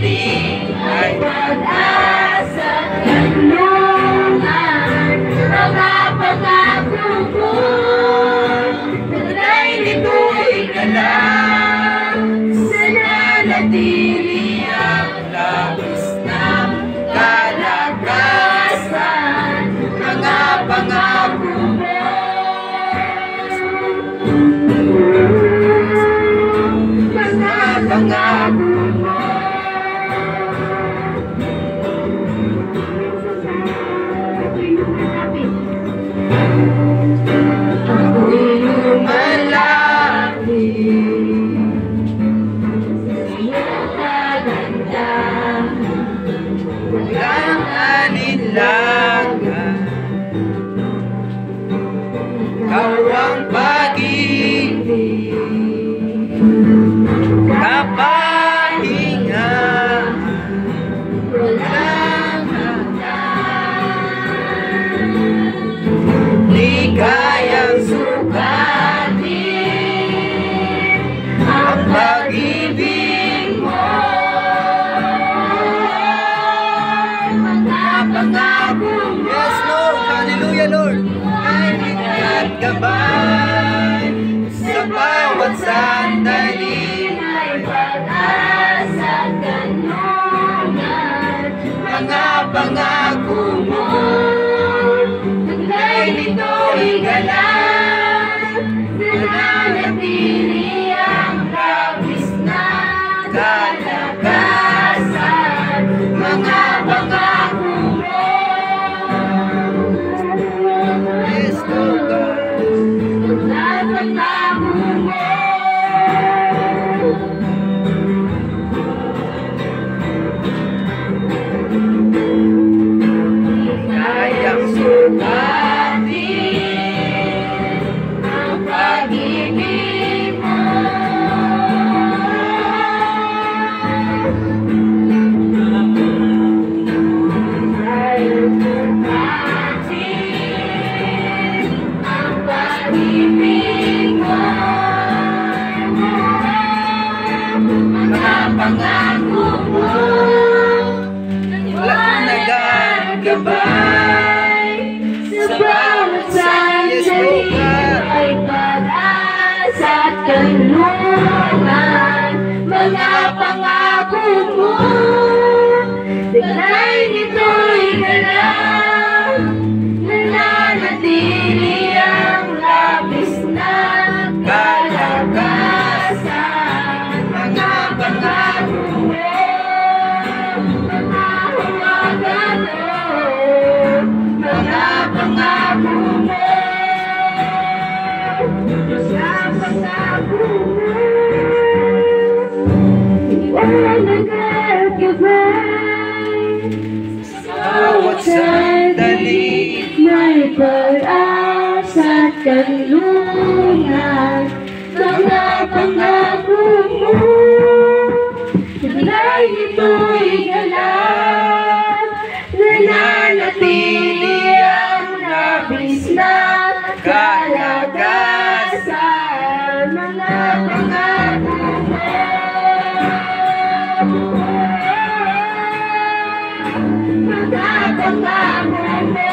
nananatili ay pag-asa, kanlungan, mga pangako mo. Tunay nito'y galang, nananatili ang labis na kalakasan, mga pangako mo. Pangako mo. Ako'y lumalaki sa iyong kagandahan, walang alinlangan. Ikaw ang pag-ibig, kapahinga, walang hanggan. Di kayang sukatin ang pag-ibig mo. Mga pangako mo. Yes, Lord. Hallelujah, Lord. Ay at gabay sa bawat sandali. Pag-asa, kanlungan, mga pangako mo. Tunay nito'y galang, nananatili ang labis na kalakasan, mga pangako mo. Yes, Lord God. Mga pangako mo. Kayang sukatin ang pag-ibig mo. Kayang sukatin ang pag-ibig mo. Mga pangako mo. Walang nagagabay sa bawat sandali ay pag-asa at kanlungan, mga pangako mo. Tunay nito'y galang, nananatili ang labis na kalakasan, mga pangako mo. Mga pangako mo. Mga pangako mo. Walang nagagabay sa bawat sandali. May pag-asa at kanlungan, mga pangako mo. Tunay nito'y galang, nananatili ang labis na kalakasan, mga pangako mo. Mga pangako mo.